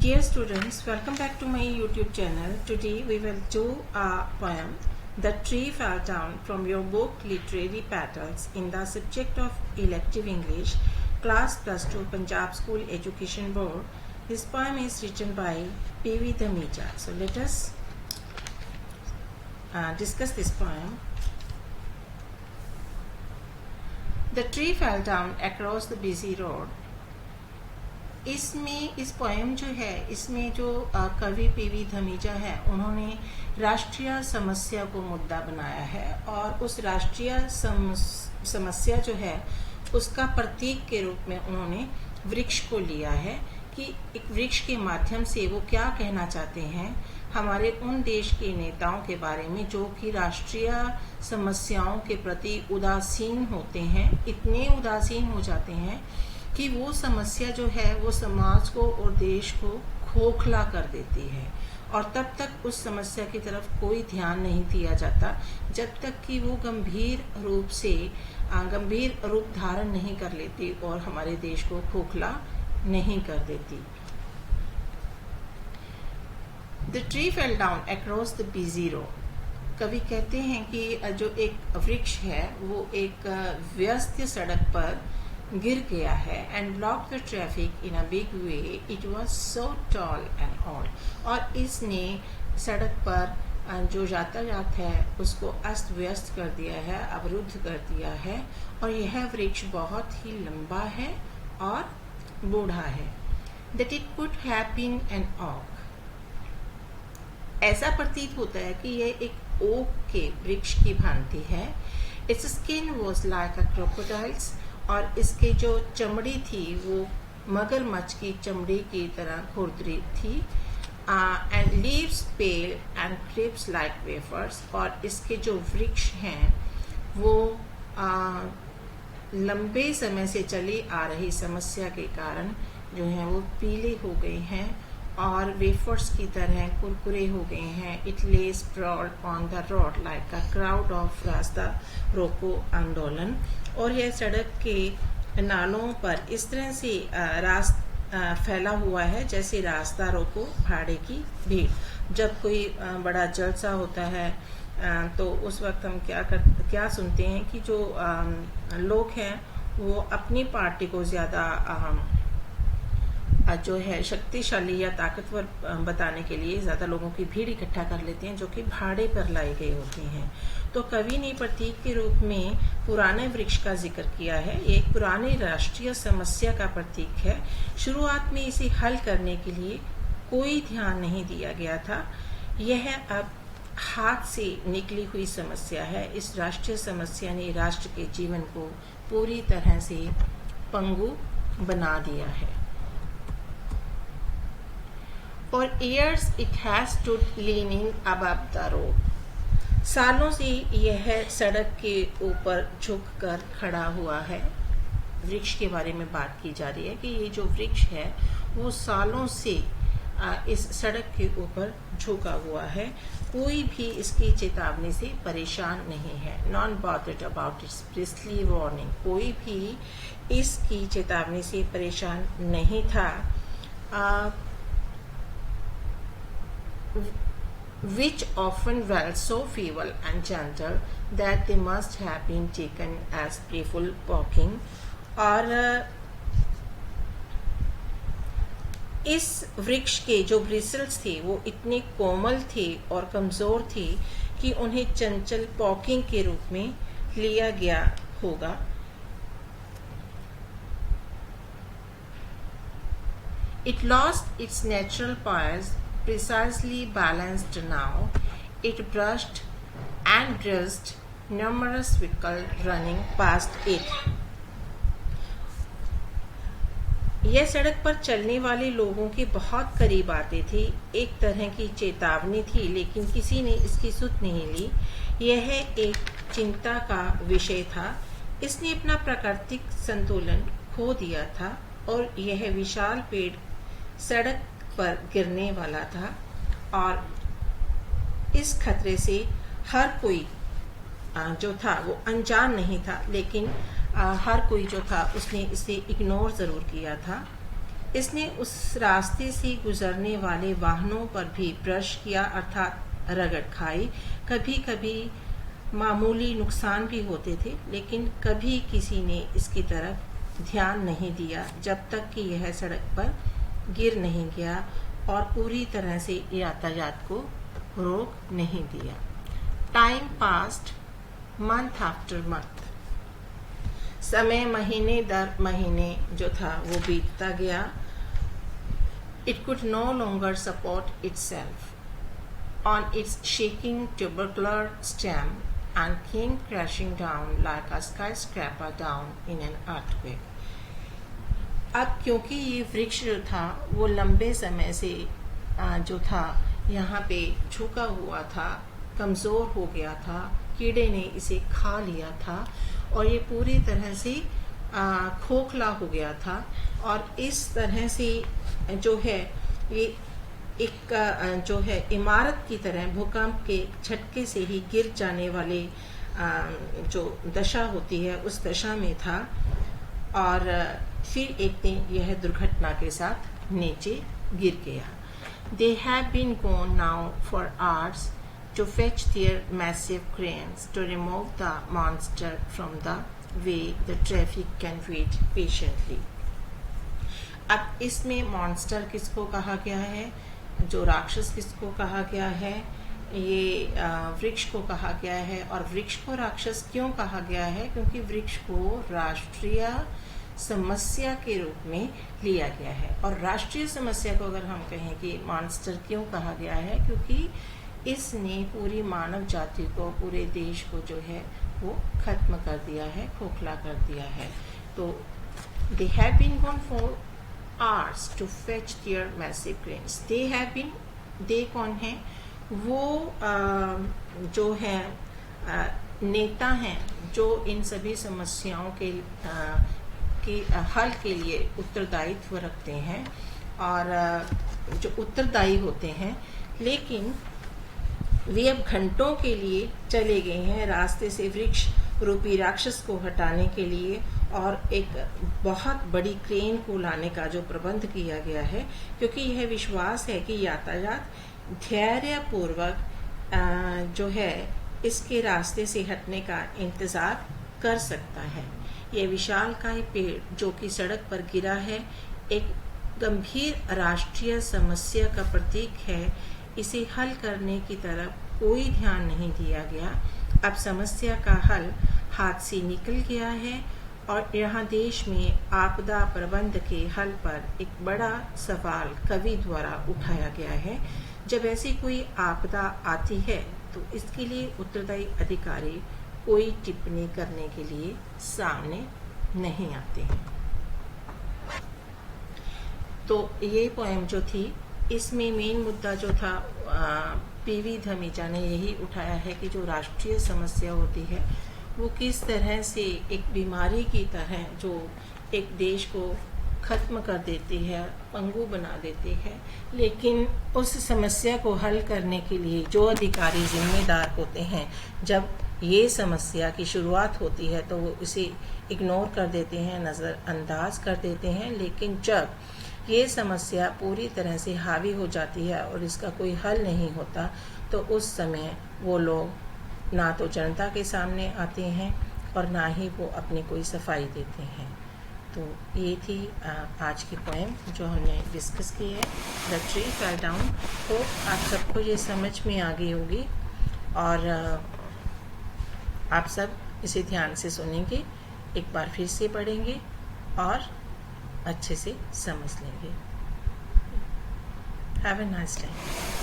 Dear students, welcome back to my YouTube channel. Today we will do a poem, The Tree Fell Down, from your book Literary Petals in the subject of elective English, class plus 2 Punjab School Education Board. This poem is written by P.V. Dhameja. So let us discuss this poem. The tree fell down across the busy road. इसमें इस poem जो है इसमें जो कवि PV Dhamija है उन्होंने राष्ट्रीय समस्या को मुद्दा बनाया है और उस राष्ट्रीय समस्या जो है उसका प्रतीक के रूप में उन्होंने वृक्ष को लिया है कि एक वृक्ष के माध्यम से वो क्या कहना चाहते हैं हमारे उन देश के नेताओं के बारे में जो कि राष्ट्रीय समस्याओं के प्रति उदासीन होते हैं, इतने उदासीन हो जाते हैं कि वो समस्या जो है वो समाज को और देश को खोखला कर देती है और तब तक उस समस्या की तरफ कोई ध्यान नहीं दिया जाता जब तक कि वो गंभीर रूप धारण नहीं कर लेती और हमारे देश को खोखला नहीं कर देती। The tree fell down across the busy road. कवि कहते हैं कि जो एक वृक्ष है वो एक व्यस्त सड़क पर गिर गया है and blocked the traffic in a big way. It was so tall and old. और इसने सड़क पर जो यातायात है उसको अस्त व्यस्त कर दिया है, अवरुद्ध कर दिया है और यह वृक्ष बहुत ही लंबा है और बूढ़ा है। That it could have been an oak. ऐसा प्रतीत होता है कि यह एक ओक के वृक्ष की भांति है। Its skin was like a crocodile's. और इसकी जो चमड़ी थी वो मगरमच्छ की चमड़ी की तरह खुरदरी थी। And leaves pale and crisp like wafers. और इसके जो वृक्ष हैं वो लंबे समय से चली आ रही समस्या के कारण जो है वो पीले हो गए हैं और वेफर्स की तरह कुरकुरे हो गए हैं। It lay sprawled on the road like a crowd of रास्ता रोको आंदोलन। और यह सड़क के नालों पर इस तरह से फैला हुआ है जैसे रास्ता रोको भाड़े की भीड़। जब कोई बड़ा जलसा होता है तो उस वक्त हम क्या सुनते हैं कि जो लोग हैं वो अपनी पार्टी को ज्यादा जो है शक्तिशाली या ताकतवर बताने के लिए ज्यादा लोगों की भीड़ इकट्ठा कर लेते हैं जो कि भाड़े पर लाई गई होती हैं। तो कवि ने प्रतीक के रूप में पुराने वृक्ष का जिक्र किया है। ये एक पुरानी राष्ट्रीय समस्या का प्रतीक है। शुरुआत में इसे हल करने के लिए कोई ध्यान नहीं दिया गया था। यह अब हाथ से निकली हुई समस्या है। इस राष्ट्रीय समस्या ने राष्ट्र के जीवन को पूरी तरह से पंगु बना दिया है। For years it has stood leaning above the road. सालों से यह सड़क के ऊपर झुककर खड़ा हुआ है। वृक्ष के बारे में बात की जा रही है कि ये जो वृक्ष है वो सालों से इस सड़क के ऊपर झुका हुआ है। कोई भी इसकी चेतावनी से परेशान नहीं है। None bothered about its bristly warning. कोई भी इसकी चेतावनी से परेशान नहीं था। Which often dwell so feeble and gentle that they must have been taken as playful poking. और इस वृक्ष के जो ब्रिसल्स थे वो इतने कोमल थे और कमजोर थे कि उन्हें चंचल पॉकिंग के रूप में लिया गया होगा। It lost its natural poise, precisely balanced now. It brushed and brushed numerous vehicles running past it. यह सड़क पर चलने वाले लोगों के बहुत करीब आते थे। एक तरह की चेतावनी थी लेकिन किसी ने इसकी सुध नहीं ली। यह एक चिंता का विषय था। इसने अपना प्राकृतिक संतुलन खो दिया था और यह विशाल पेड़ सड़क पर गिरने वाला था और इस खतरे से हर कोई जो था वो अनजान नहीं था लेकिन हर कोई जो था उसने इसे इग्नोर जरूर किया था। इसने उस रास्ते से गुजरने वाले वाहनों पर भी ब्रश किया अर्थात रगड़ खाई। कभी कभी मामूली नुकसान भी होते थे, लेकिन कभी किसी ने इसकी तरफ ध्यान नहीं दिया जब तक कि यह सड़क पर गिर नहीं गया और पूरी तरह से यातायात को रोक नहीं दिया। Time passed month after month. समय महीने दर महीने जो था वो बीतता गया। It could no longer support itself on its shaking tubular stem and came crashing down like a skyscraper down in an earthquake. अब क्योंकि ये वृक्ष जो था वो लंबे समय से जो था यहाँ पे झुका हुआ था, कमज़ोर हो गया था, कीड़े ने इसे खा लिया था और ये पूरी तरह से खोखला हो गया था। और इस तरह से जो है ये एक जो है इमारत की तरह भूकंप के झटके से ही गिर जाने वाले जो दशा होती है उस दशा में था। और फिर एक दिन यह दुर्घटना के साथ नीचे गिर गया। They have been gone now for hours to fetch their massive cranes to remove the monster from the way the traffic can wait patiently. अब इसमें मॉन्स्टर किसको कहा गया है, जो राक्षस किसको कहा गया है, ये वृक्ष को कहा गया है। और वृक्ष को राक्षस क्यों कहा गया है? क्योंकि वृक्ष को राष्ट्रीय समस्या के रूप में लिया गया है। और राष्ट्रीय समस्या को अगर हम कहें कि मॉन्स्टर क्यों कहा गया है, क्योंकि इसने पूरी मानव जाति को, पूरे देश को जो है वो खत्म कर दिया है, खोखला कर दिया है। तो they have been gone for hours to fetch their massive cranes. They have been, they कौन है? वो जो है नेता हैं जो इन सभी समस्याओं के हल के लिए उत्तरदायित्व रखते हैं और जो उत्तरदायी होते हैं, लेकिन वे अब घंटों के लिए चले गए हैं रास्ते से वृक्ष रूपी राक्षस को हटाने के लिए और एक बहुत बड़ी क्रेन को लाने का जो प्रबंध किया गया है, क्योंकि यह विश्वास है कि यातायात धैर्यपूर्वक जो है इसके रास्ते से हटने का इंतजार कर सकता है। यह विशालकाय पेड़ जो कि सड़क पर गिरा है एक गंभीर राष्ट्रीय समस्या का प्रतीक है। इसे हल करने की तरफ कोई ध्यान नहीं दिया गया। अब समस्या का हल हाथ से निकल गया है और यहाँ देश में आपदा प्रबंध के हल पर एक बड़ा सवाल कवि द्वारा उठाया गया है। जब ऐसी कोई आपदा आती है तो इसके लिए उत्तरदायी अधिकारी कोई टिप्पणी करने के लिए सामने नहीं आते हैं। तो ये पोएम जो थी इसमें मेन मुद्दा जो था पीवी धमीजा ने यही उठाया है कि जो राष्ट्रीय समस्या होती है वो किस तरह से एक बीमारी की तरह जो एक देश को खत्म कर देती है, पंगु बना देती है। लेकिन उस समस्या को हल करने के लिए जो अधिकारी जिम्मेदार होते हैं, जब ये समस्या की शुरुआत होती है तो वो इसे इग्नोर कर देते हैं, नज़रअंदाज कर देते हैं। लेकिन जब ये समस्या पूरी तरह से हावी हो जाती है और इसका कोई हल नहीं होता तो उस समय वो लोग ना तो जनता के सामने आते हैं और ना ही वो अपनी कोई सफाई देते हैं। तो ये थी आज की पोएम जो हमने डिस्कस की है, द ट्री फेल डाउन। तो आप सबको ये समझ में आ गई होगी और आप सब इसे ध्यान से सुनेंगे, एक बार फिर से पढ़ेंगे और अच्छे से समझ लेंगे। Have a nice time.